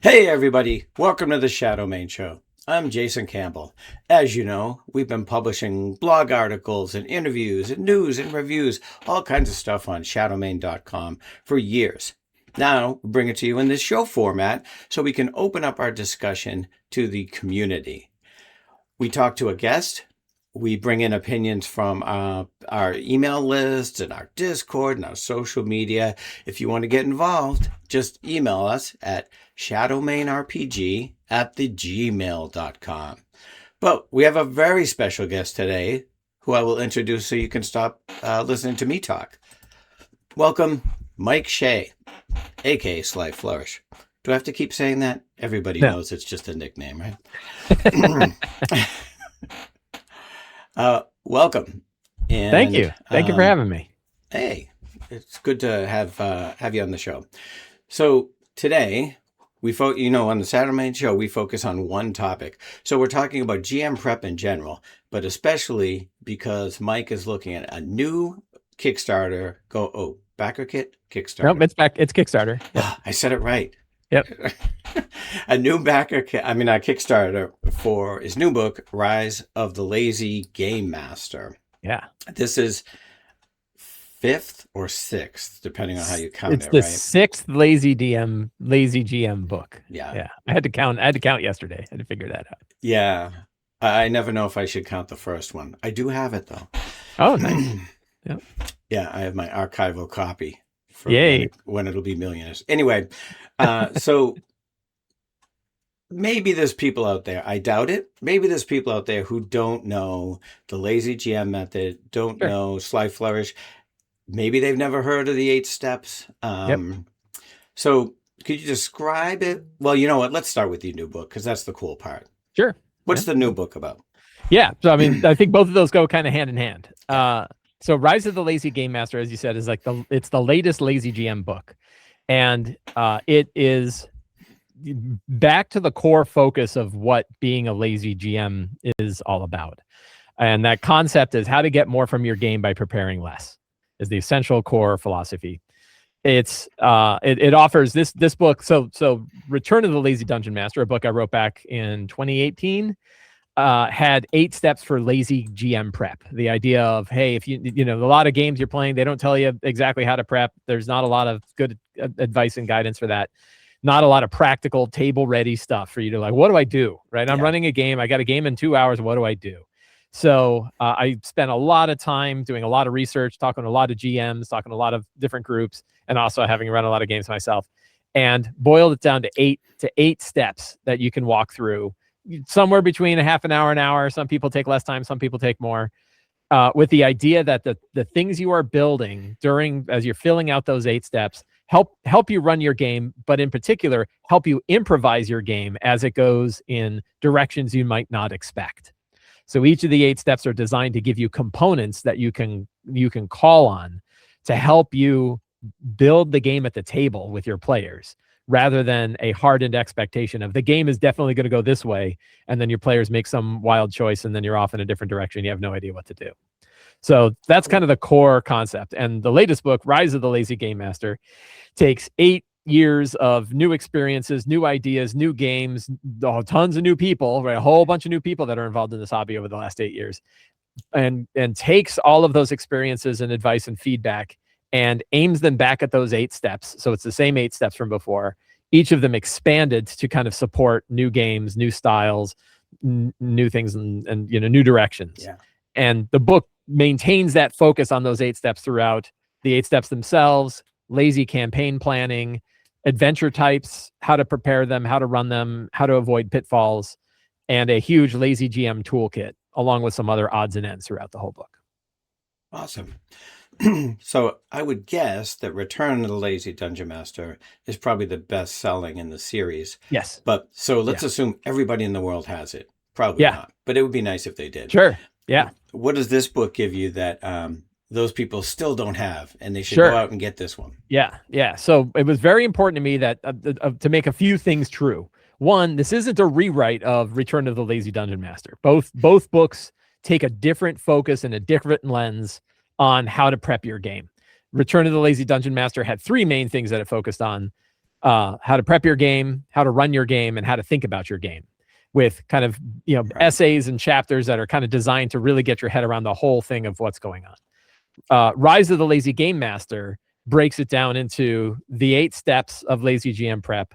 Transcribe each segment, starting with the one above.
Hey everybody, welcome to the Shadow Main Show. I'm Jason Campbell. As you know, we've been publishing blog articles and interviews and news and reviews, all kinds of stuff on shadowmain.com for years. Now, we bring it to you in this show format so we can open up our discussion to the community. We talk to a guest. We bring in opinions from our email lists and our Discord and our social media. If you want to get involved, just email us at shadowmainrpg@gmail.com. But we have a very special guest today who I will introduce so you can stop listening to me talk. Welcome, Mike Shea, aka Sly Flourish. Do I have to keep saying that? Everybody knows it's just a nickname, right? Welcome. And, thank you. Thank you for having me. Hey, it's good to have you on the show. So today, on the Saturday Main Show, we focus on one topic. So we're talking about GM prep in general, but especially because Mike is looking at a new Kickstarter. Backer kit? Kickstarter. Nope, it's back. It's Kickstarter. Yep. I said it right. Yep. A Kickstarter for his new book, Rise of the Lazy Gamemaster. Yeah. This is 5th or 6th, depending on how you count it's it, the right? 6th Lazy GM book. Yeah. Yeah. I had to count yesterday. I had to figure that out. Yeah. I never know if I should count the first one. I do have it though. Oh, nice. Yep. Yeah, I have my archival copy for Yay. when it'll be millionaires. Anyway, so maybe there's people out there, I doubt it. Maybe there's people out there who don't know the Lazy GM method, don't know Sly Flourish. Maybe they've never heard of the 8 steps. So could you describe it? Well, you know what? Let's start with your new book because that's the cool part. Sure. What's the new book about? Yeah. So, I mean, I think both of those go kind of hand in hand. So Rise of the Lazy Gamemaster, as you said, is like it's the latest Lazy GM book. And it is back to the core focus of what being a lazy GM is all about. And that concept is how to get more from your game by preparing less is the essential core philosophy. It offers this book. So Return of the Lazy Dungeon Master, a book I wrote back in 2018, had 8 steps for lazy GM prep. The idea of, hey, if you a lot of games you're playing, they don't tell you exactly how to prep. There's not a lot of good advice and guidance for that. Not a lot of practical table ready stuff for you to like, what do I do? Right. I'm running a game. I got a game in 2 hours. What do I do? So I spent a lot of time doing a lot of research, talking to a lot of GMs, talking to a lot of different groups, and also having run a lot of games myself, and boiled it down to eight steps that you can walk through, somewhere between a half an hour. Some people take less time, some people take more, with the idea that the things you are building as you're filling out those 8 steps help you run your game, but in particular, help you improvise your game as it goes in directions you might not expect. So each of the 8 steps are designed to give you components that you can call on to help you build the game at the table with your players, rather than a hardened expectation of the game is definitely going to go this way, and then your players make some wild choice, and then you're off in a different direction. You have no idea what to do. So that's kind of the core concept. And the latest book, Rise of the Lazy Gamemaster, takes 8 years of new experiences, new ideas, new games, tons of new people, right? A whole bunch of new people that are involved in this hobby over the last 8 years, and takes all of those experiences and advice and feedback and aims them back at those 8 steps. So it's the same 8 steps from before, each of them expanded to kind of support new games, new styles, new things, and new directions. Yeah. And the book maintains that focus on those 8 steps throughout. The 8 steps themselves, lazy campaign planning, adventure types, how to prepare them, how to run them, how to avoid pitfalls, and a huge lazy GM toolkit, along with some other odds and ends throughout the whole book. Awesome. So I would guess that Return of the Lazy Dungeon Master is probably the best selling in the series. Yes. But so let's assume everybody in the world has it. Probably not, but it would be nice if they did. Sure. Yeah. What does this book give you that those people still don't have, and they should go out and get this one? Yeah. So it was very important to me that to make a few things true. One, this isn't a rewrite of Return of the Lazy Dungeon Master. Both books take a different focus and a different lens on how to prep your game. Return of the Lazy Dungeon Master had 3 main things that it focused on: how to prep your game, how to run your game, and how to think about your game, with kind of essays and chapters that are kind of designed to really get your head around the whole thing of what's going on. Rise of the Lazy Gamemaster breaks it down into the 8 steps of Lazy GM prep,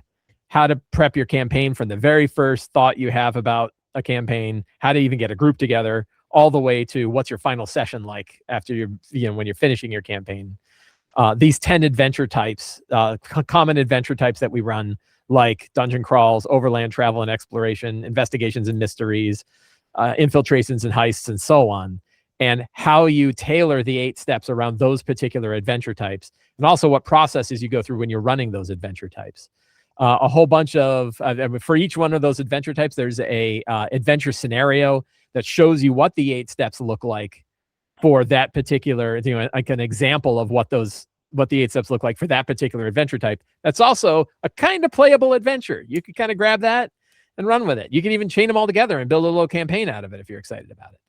how to prep your campaign from the very first thought you have about a campaign, how to even get a group together, all the way to what's your final session like after when you're finishing your campaign. These 10 adventure types, common adventure types that we run, like dungeon crawls, overland travel and exploration, investigations and mysteries, infiltrations and heists, and so on, and how you tailor the 8 steps around those particular adventure types, and also what processes you go through when you're running those adventure types. A whole bunch of, for each one of those adventure types, there's a adventure scenario that shows you what the 8 steps look like for that particular, like an example of what the 8 steps look like for that particular adventure type. That's also a kind of playable adventure. You could kind of grab that and run with it. You can even chain them all together and build a little campaign out of it if you're excited about it.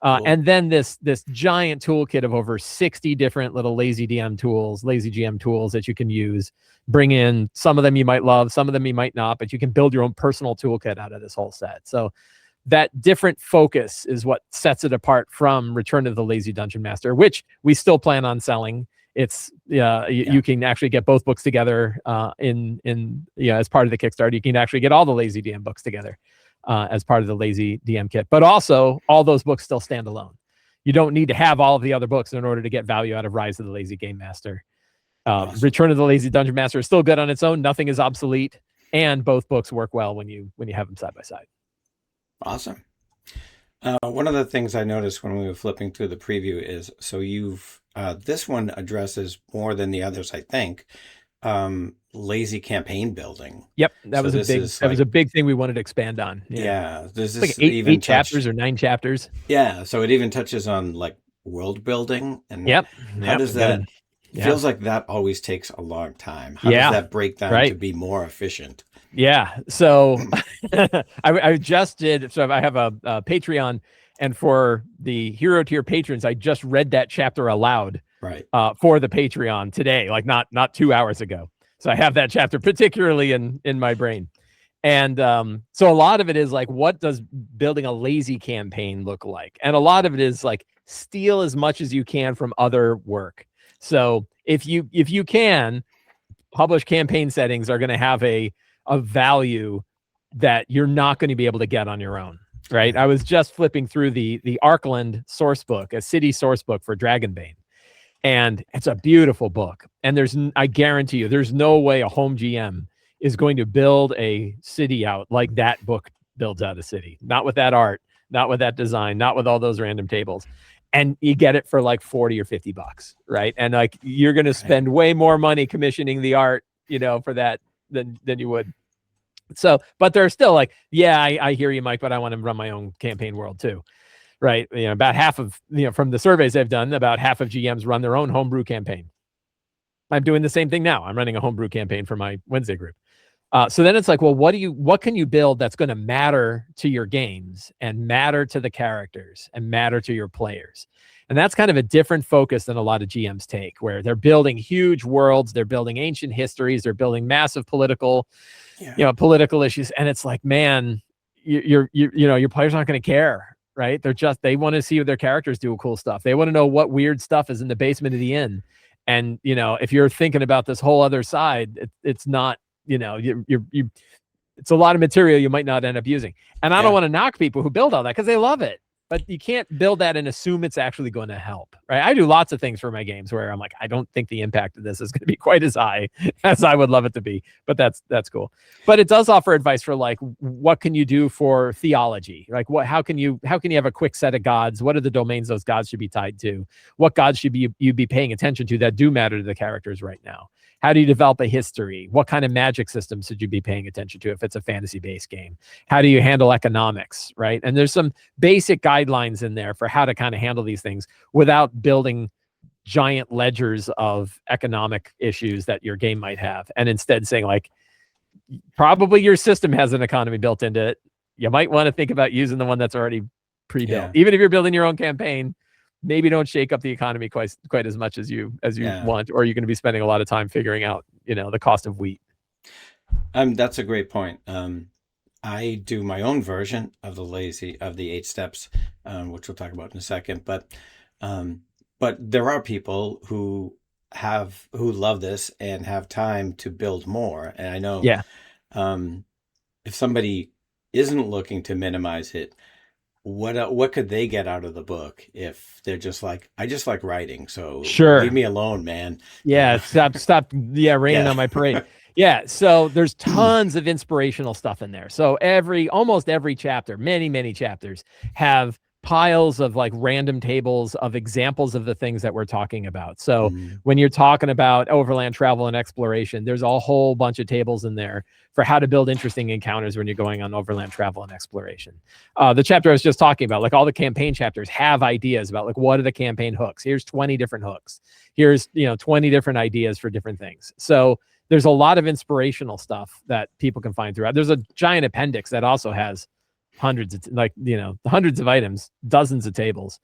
Cool. And then this giant toolkit of over 60 different little Lazy DM tools, Lazy GM tools that you can use. Bring in some of them you might love, some of them you might not, but you can build your own personal toolkit out of this whole set. So that different focus is what sets it apart from Return of the Lazy Dungeon Master, which we still plan on selling. It's you can actually get both books together in as part of the Kickstarter. You can actually get all the Lazy DM books together as part of the Lazy DM kit. But also, all those books still stand alone. You don't need to have all of the other books in order to get value out of Rise of the Lazy Gamemaster. Awesome. Return of the Lazy Dungeon Master is still good on its own. Nothing is obsolete, and both books work well when you have them side by side. Awesome. One of the things I noticed when we were flipping through the preview is, so you've this one addresses more than the others, I think, lazy campaign building. Yep, that was a big thing we wanted to expand on. Yeah, there's like eight chapters or 9 chapters. Yeah, so it even touches on like world building and how does that? Feels like that always takes a long time. How does that break down to be more efficient? Yeah, so I just did. So I have a Patreon, and for the Hero Tier patrons, I just read that chapter aloud. Right. For the Patreon today, like not 2 hours ago. So I have that chapter particularly in my brain. And so a lot of it is like, what does building a lazy campaign look like? And a lot of it is like, steal as much as you can from other work. So if you can, published campaign settings are going to have a value that you're not going to be able to get on your own. Right. I was just flipping through the Arkland source book, a city source book for Dragonbane. And it's a beautiful book. And I guarantee you, there's no way a home GM is going to build a city out like that book builds out a city. Not with that art, not with that design, not with all those random tables. And you get it for like $40 or $50, right? And like, you're going to spend way more money commissioning the art, for that than you would. So, but they're still like, I hear you, Mike, but I want to run my own campaign world too. Right. About half of, from the surveys I've done, about half of GMs run their own homebrew campaign. I'm doing the same thing now. I'm running a homebrew campaign for my Wednesday group. So then it's like, well, what can you build that's going to matter to your games and matter to the characters and matter to your players? And that's kind of a different focus than a lot of GMs take, where they're building huge worlds, they're building ancient histories, they're building massive political issues. And it's like, man, your players aren't going to care. Right. They want to see what their characters do cool stuff. They want to know what weird stuff is in the basement of the inn. And, if you're thinking about this whole other side, it's not, it's a lot of material you might not end up using. And I don't want to knock people who build all that because they love it. But you can't build that and assume it's actually going to help, right? I do lots of things for my games where I'm like, I don't think the impact of this is going to be quite as high as I would love it to be, but that's cool. But it does offer advice for like, what can you do for theology? Like how can you have a quick set of gods? What are the domains those gods should be tied to? What gods should you be paying attention to that do matter to the characters right now? How do you develop a history? What kind of magic systems should you be paying attention to if it's a fantasy-based game? How do you handle economics, right? And there's some basic guidelines in there for how to kind of handle these things without building giant ledgers of economic issues that your game might have. And instead saying like, probably your system has an economy built into it. You might want to think about using the one that's already pre-built. Even if you're building your own campaign, maybe don't shake up the economy quite as much as you want, or you're going to be spending a lot of time figuring out, the cost of wheat. That's a great point. I do my own version of the 8 steps, which we'll talk about in a second. Um, but there are people who love this and have time to build more. And I know, Yeah, um, if somebody isn't looking to minimize it, what could they get out of the book if they're just like, I just like writing, so leave sure. me alone, man. You Yeah, know? stop. Yeah, raining Yeah. on my parade. Yeah, so there's tons of inspirational stuff in there. So almost every chapter, many chapters have piles of like random tables of examples of the things that we're talking about. So Mhm. when you're talking about overland travel and exploration, there's a whole bunch of tables in there for how to build interesting encounters when you're going on overland travel and exploration. The chapter I was just talking about, like all the campaign chapters have ideas about like what are the campaign hooks. Here's 20 different hooks. Here's 20 different ideas for different things. So there's a lot of inspirational stuff that people can find throughout. There's a giant appendix that also has hundreds of hundreds of items, dozens of tables,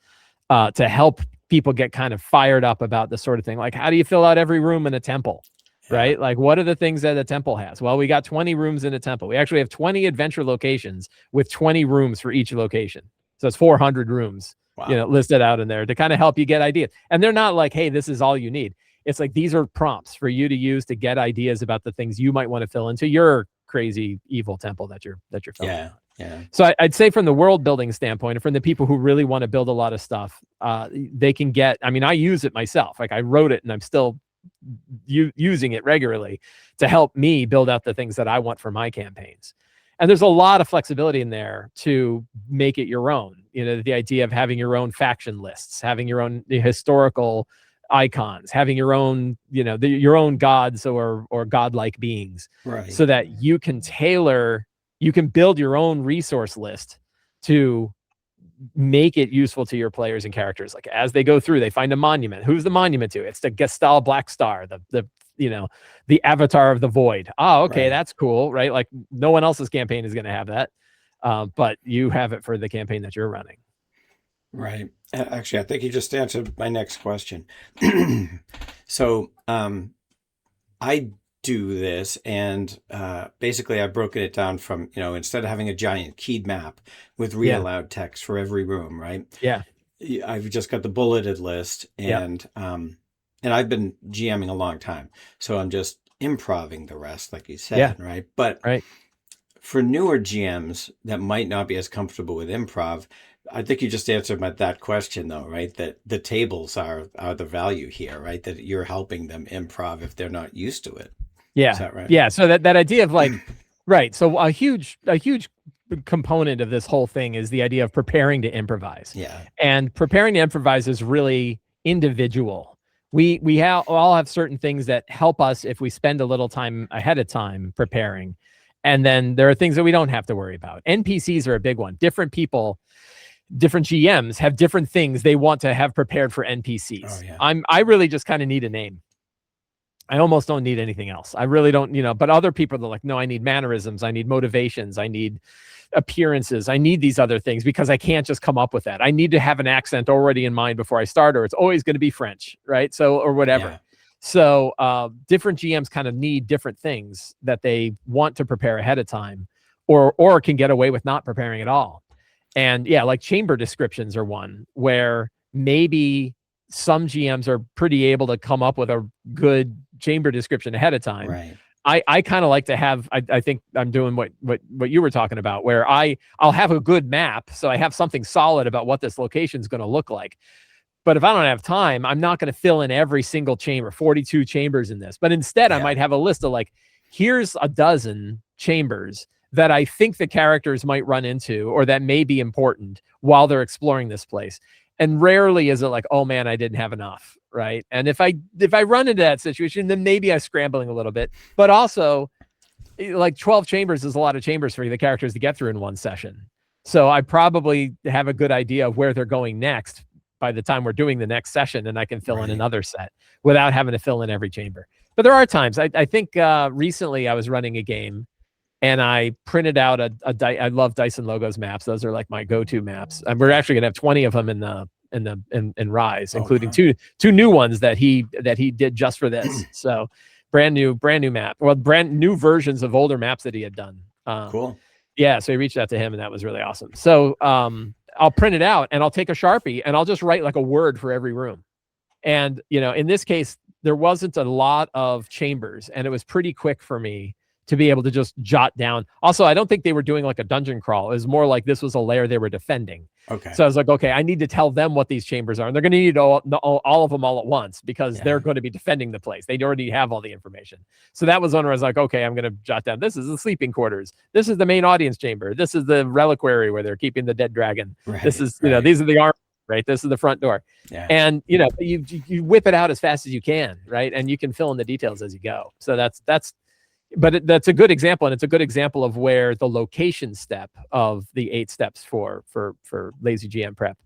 to help people get kind of fired up about the sort of thing. Like, how do you fill out every room in a temple? Yeah. Right? Like, what are the things that a temple has? Well, we got 20 rooms in a temple. We actually have 20 adventure locations with 20 rooms for each location. So it's 400 rooms, Wow. listed out in there to kind of help you get ideas. And they're not like, hey, this is all you need. It's like, these are prompts for you to use to get ideas about the things you might want to fill into your crazy evil temple that you're filling Yeah. out. Yeah. So I'd say from the world building standpoint, and from the people who really want to build a lot of stuff, they can get, I mean, I use it myself. Like I wrote it and I'm still using it regularly to help me build out the things that I want for my campaigns. And there's a lot of flexibility in there to make it your own. The idea of having your own faction lists, having your own historical icons, having your own, your own gods or godlike beings, Right. so that you can build your own resource list to make it useful to your players and characters. Like as they go through, they find a monument. Who's the monument to? It's the Gestal Black Star, the avatar of the void. Oh, okay, Right. that's cool, right? Like no one else's campaign is going to have that, but you have it for the campaign that you're running. Right. Actually, I think you just answered my next question. So, I do this, and basically, I've broken it down from, instead of having a giant keyed map with read Yeah. aloud text for every room, right? Yeah. I've just got the bulleted list, Yeah. and I've been GMing a long time, so I'm just improving the rest, like you said, Yeah. right? But Right. for newer GMs that might not be as comfortable with improv, I think you just answered that question, though, right? That the tables are the value here, right? That you're helping them improv if they're not used to it. Yeah. Is that right? Yeah. So that idea of like, right. So a huge component of this whole thing is the idea of preparing to improvise. Yeah. And preparing to improvise is really individual. We all have certain things that help us if we spend a little time ahead of time preparing. And then there are things that we don't have to worry about. NPCs are a big one. Different people, different GMs have different things they want to have prepared for NPCs. Oh, yeah. I really just kind of need a name. I almost don't need anything else. I really don't, but other people are like, no, I need mannerisms. I need motivations. I need appearances. I need these other things because I can't just come up with that. I need to have an accent already in mind before I start, or it's always going to be French, right? So, or whatever. Yeah. So different GMs kind of need different things that they want to prepare ahead of time, or can get away with not preparing at all. And yeah, like chamber descriptions are one where maybe some GMs are pretty able to come up with a good chamber description ahead of time. Right. I kind of like to have, I think I'm doing what you were talking about, where I'll have a good map. So I have something solid about what this location is going to look like. But if I don't have time, I'm not going to fill in every single chamber, 42 chambers in this. But instead, I might have a list of like, here's a dozen chambers that I think the characters might run into or that may be important while they're exploring this place. And rarely is it like, oh man, I didn't have enough, right? And if I run into that situation, then maybe I'm scrambling a little bit. But also, like 12 chambers is a lot of chambers for the characters to get through in one session. So I probably have a good idea of where they're going next by the time we're doing the next session, and I can fill in another set without having to fill in every chamber. But there are times, I think recently I was running a game and I printed out I love Dyson Logos maps. Those are like my go-to maps. And we're actually gonna have 20 of them in Rise, including two new ones that he did just for this. So brand new map. Well, brand new versions of older maps that he had done. Cool. Yeah, so he reached out to him, and that was really awesome. So I'll print it out, and I'll take a Sharpie, and I'll just write like a word for every room. And in this case, there wasn't a lot of chambers, and it was pretty quick for me to be able to just jot down. Also, I don't think they were doing like a dungeon crawl. It was more like this was a layer they were defending. Okay. So I was like, okay, I need to tell them what these chambers are. And they're going to need all of them all at once because they're going to be defending the place. They already have all the information. So that was one where I was like, okay, I'm going to jot down, this is the sleeping quarters. This is the main audience chamber. This is the reliquary where they're keeping the dead dragon. Right, this is, these are the arms, right? This is the front door. Yeah. And, you whip it out as fast as you can, right? And you can fill in the details as you go. So that's a good example, and it's a good example of where the location step of the 8 steps for Lazy GM Prep,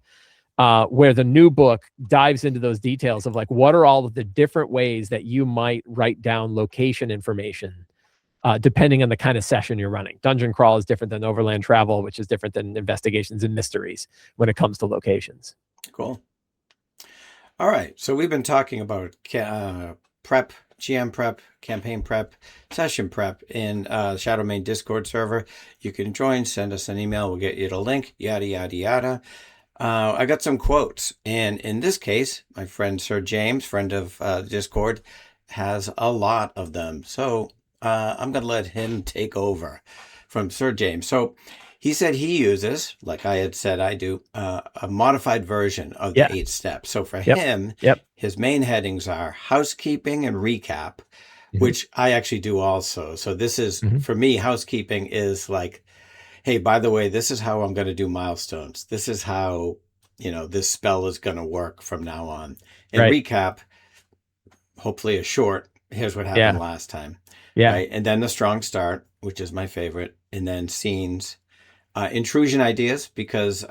where the new book dives into those details of like what are all of the different ways that you might write down location information, depending on the kind of session you're running. Dungeon crawl is different than overland travel, which is different than investigations and mysteries when it comes to locations. Cool. All right, so we've been talking about prep, GM prep, campaign prep, session prep in Shadowmane Discord server. You can join, send us an email, we'll get you the link, yada, yada, yada. I got some quotes, and in this case, my friend Sir James, friend of Discord, has a lot of them. So I'm going to let him take over from Sir James. So he said he uses, like I had said I do, a modified version of the 8 steps. So for him, his main headings are housekeeping and recap, which I actually do also. So this is, for me, housekeeping is like, hey, by the way, this is how I'm going to do milestones. This is how, this spell is going to work from now on. And recap, hopefully a short, here's what happened last time. Yeah. Right? And then the strong start, which is my favorite. And then scenes. Intrusion ideas, because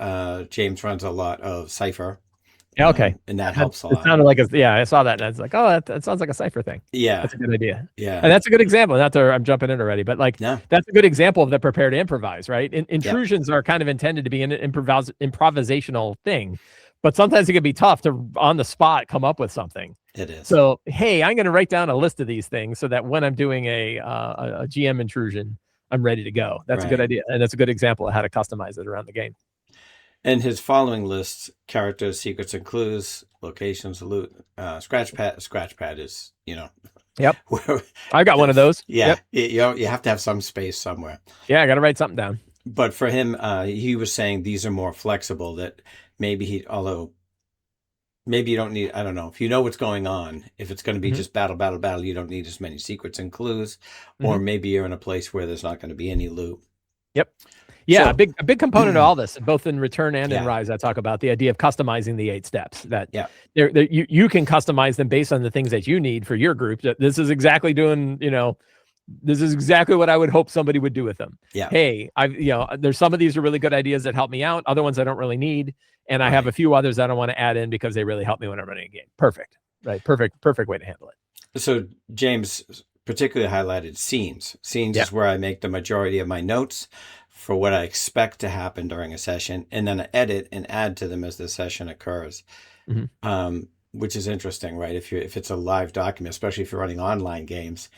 James runs a lot of Cypher. Yeah, okay. And that helps a lot. It sounded like I saw that, and I was like, oh, that sounds like a Cypher thing. Yeah. That's a good idea. Yeah. And that's a good example. I'm jumping in already, but that's a good example of the prepare to improvise, right? Intrusions are kind of intended to be an improvisational thing, but sometimes it can be tough to, on the spot, come up with something. It is. So, hey, I'm going to write down a list of these things so that when I'm doing a GM intrusion, I'm ready to go. That's a good idea. And that's a good example of how to customize it around the game. And his following lists: characters, secrets and clues, locations, loot, scratch pad is, Yep. I got one of those. Yeah. Yep. You have to have some space somewhere. Yeah. I got to write something down. But for him, he was saying these are more flexible, that maybe although maybe you don't need, I don't know, if you know what's going on, if it's going to be just battle, you don't need as many secrets and clues, or maybe you're in a place where there's not going to be any loot. Yep. Yeah, so, a big component of all this, both in Return and in Rise, I talk about the idea of customizing the 8 steps. That you can customize them based on the things that you need for your group. This is exactly this is exactly what I would hope somebody would do with them. Yeah. Hey, there's some of these are really good ideas that help me out. Other ones I don't really need, and I have a few others that I want to add in because they really help me when I'm running a game. Perfect, right? Perfect way to handle it. So James particularly highlighted scenes. Scenes is where I make the majority of my notes for what I expect to happen during a session, and then I edit and add to them as the session occurs, which is interesting, right? If it's a live document, especially if you're running online games.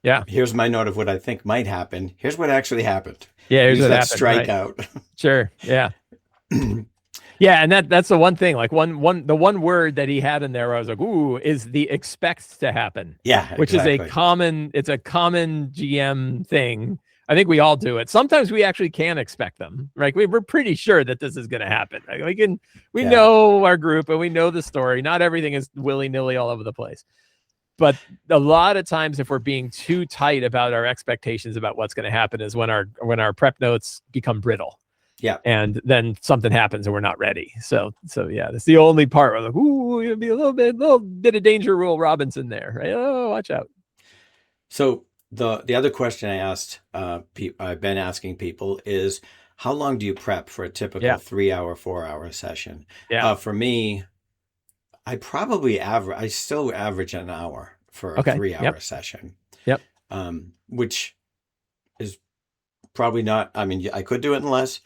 Yeah. Here's my note of what I think might happen. Here's what actually happened. Yeah. Here's what happened. Strikeout. Right. Sure. Yeah. Yeah, and that's the one thing. Like the one word that he had in there where I was like, ooh, is the expect to happen. Yeah. Which is a common GM thing. I think we all do it. Sometimes we actually can expect them, right? We're pretty sure that this is going to happen. Right? We know our group and we know the story. Not everything is willy-nilly all over the place. But a lot of times, if we're being too tight about our expectations about what's going to happen, is when our prep notes become brittle. Yeah. And then something happens and we're not ready. So yeah, that's the only part where like, ooh, it'll be a little bit of danger rule Robinson there, right? Oh, watch out. So the other question I asked, I've been asking people is, how long do you prep for a typical 3-hour, 4-hour session? Yeah. For me, I still average an hour for a 3-hour session. Yep. Which is probably not, I mean, I could do it in less,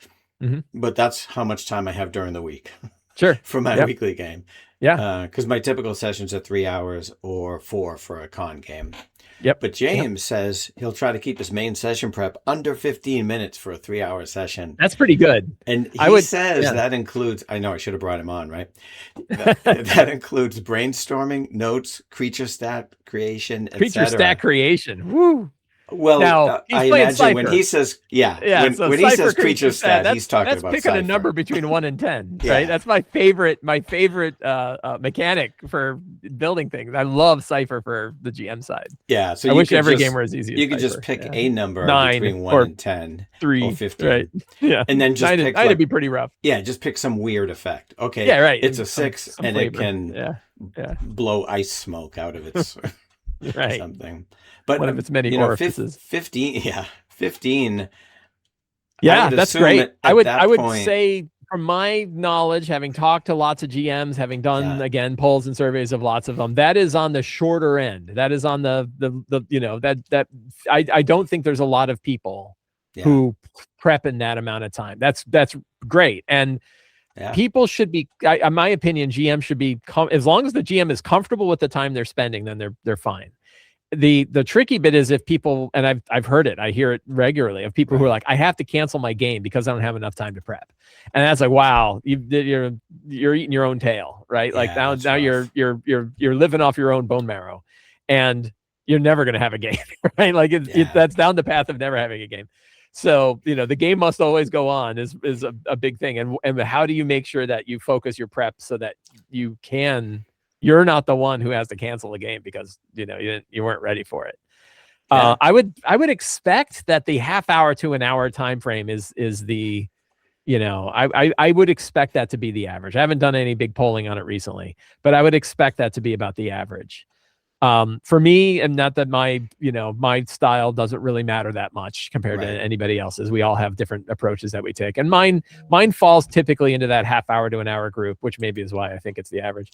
but that's how much time I have during the week. Sure. For my weekly game. Yeah. Because my typical sessions are 3 hours or 4 for a con game. Yep. But Yep. James says he'll try to keep his main session prep under 15 minutes for a 3-hour session. That's pretty good. And I he would, says yeah. that includes, I know I should have brought him on, right? That includes brainstorming, notes, creature stat creation, Creature stat etc. creation. Woo. Well, Now he's I playing imagine when Cypher. he says, yeah, Yeah, so when he Cypher says creature creature stat. stat, he's talking That's about picking a Cypher. number between 1 and 10, right? Yeah. That's my favorite mechanic for building things. I love Cypher for the GM side. Yeah. So I wish every game were as easy as you could just Cypher. pick Yeah. a number 9 between 1 or and 10 or 3, 15. right? Yeah, And then just 9 pick would be pretty rough. yeah, just pick some weird effect. Okay, Yeah, right. it's a And some 6 and it flavor. can Yeah. blow ice smoke out of its Right. something. But One of its many orifices. 15, yeah, 15. Yeah, that's great. At I that would point, say from my knowledge, having talked to lots of GMs, having done yeah, again polls and surveys of lots of them, that is on the shorter end. That is on the that I don't think there's a lot of people yeah, who prep in that amount of time. That's great. And yeah, people should be, in my opinion, GM should be as long as the GM is comfortable with the time they're spending, then they're fine. The tricky bit is if people, and I've heard it, I hear it regularly of people who are like, I have to cancel my game because I don't have enough time to prep, and that's like, wow, you're eating your own tail, right? Yeah, like now that's rough. you're living off your own bone marrow, and you're never gonna have a game, right? Like Yeah. that's down the path of never having a game. So the game must always go on is a big thing, and how do you make sure that you focus your prep so that you're not the one who has to cancel the game because you weren't ready for it. Yeah. I would expect that the half hour to an hour time frame is the I would expect that to be the average. I haven't done any big polling on it recently, but I would expect that to be about the average. For me, and not that my style doesn't really matter that much compared to anybody else's. We all have different approaches that we take, and mine falls typically into that half hour to an hour group, which maybe is why I think it's the average.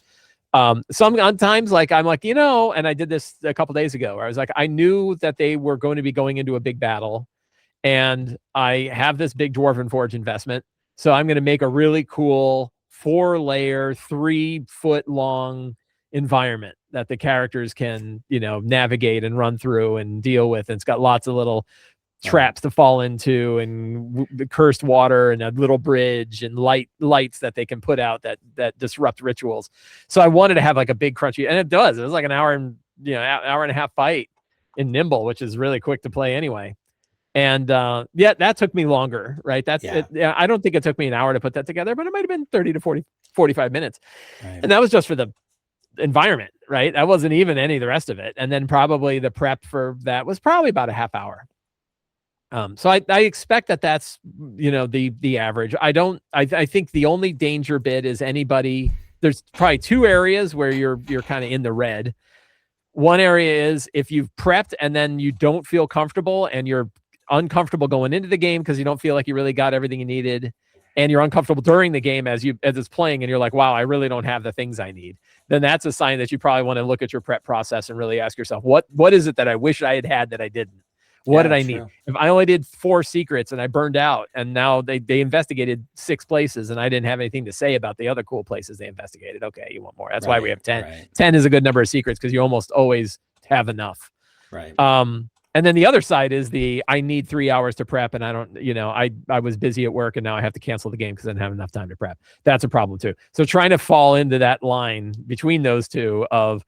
Sometimes like I'm like, and I did this a couple days ago where I was like, I knew that they were going to be going into a big battle, and I have this big Dwarven Forge investment, so I'm going to make a really cool 4-layer, 3-foot long environment that the characters can navigate and run through and deal with, and it's got lots of little traps to fall into, and the cursed water, and a little bridge, and lights that they can put out that disrupt rituals. So I wanted to have like a big crunchy, and it does. It was like an hour and hour and a half fight in Nimble, which is really quick to play anyway. And that took me longer, right? I don't think it took me an hour to put that together, but it might have been 30 to 45 minutes. Right. And that was just for the environment, right? That wasn't even any of the rest of it. And then probably the prep for that was probably about a half hour. So I expect that's the average. I think the only danger bit is there's probably 2 areas where you're kind of in the red. One area is if you've prepped and then you don't feel comfortable, and you're uncomfortable going into the game because you don't feel like you really got everything you needed, and you're uncomfortable during the game as it's playing, and you're like, wow, I really don't have the things I need. Then that's a sign that you probably want to look at your prep process and really ask yourself, what is it that I wish I had that I didn't? What did I need? If I only did 4 secrets and I burned out, and now they investigated 6 places and I didn't have anything to say about the other cool places they investigated. Okay, you want more. That's why we have 10. Right. 10 is a good number of secrets because you almost always have enough. Right. And then the other side is I need 3 hours to prep, and I don't, I was busy at work and now I have to cancel the game because I didn't have enough time to prep. That's a problem too. So trying to fall into that line between those two of,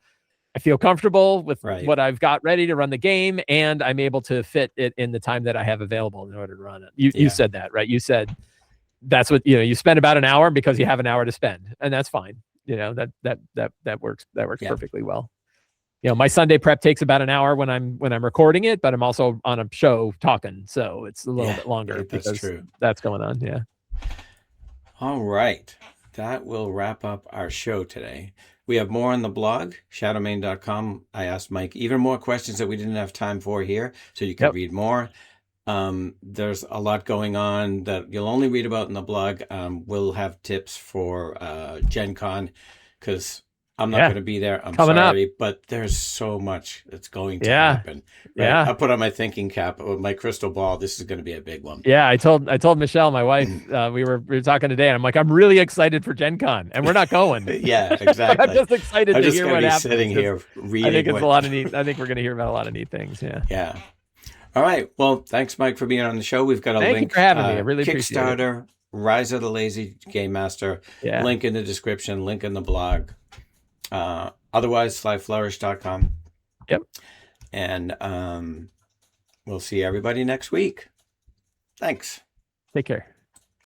I feel comfortable with what I've got ready to run the game, and I'm able to fit it in the time that I have available in order to run it. You said that, right? You said that's what, you spend about an hour because you have an hour to spend, and that's fine. That works perfectly well. My Sunday prep takes about an hour when I'm recording it, but I'm also on a show talking, so it's a little bit longer because that's going on. Yeah. All right. That will wrap up our show today. We have more on the blog, shadowmain.com. I asked Mike even more questions that we didn't have time for here, so you can read more. There's a lot going on that you'll only read about in the blog. We'll have tips for Gen Con, because I'm not Yeah. going to be there. I'm Coming up. sorry, but there's so much that's going to Yeah. happen. Right? Yeah. I put on my thinking cap with my crystal ball. This is going to be a big one. Yeah, I told Michelle, my wife, we were talking today, and I'm like, I'm really excited for Gen Con, and we're not going. Yeah, exactly. I'm just excited I'm to just hear going what to be happens. sitting here reading. I think it's a lot of neat. I think we're going to hear about a lot of neat things. Yeah. Yeah. All right. Well, thanks, Mike, for being on the show. We've got a Thank link. you for having me. I really appreciate it. Kickstarter, Rise of the Lazy Gamemaster. Yeah. Link in the description. Link in the blog. Otherwise, slyflourish.com. Yep. And we'll see everybody next week. Thanks. Take care.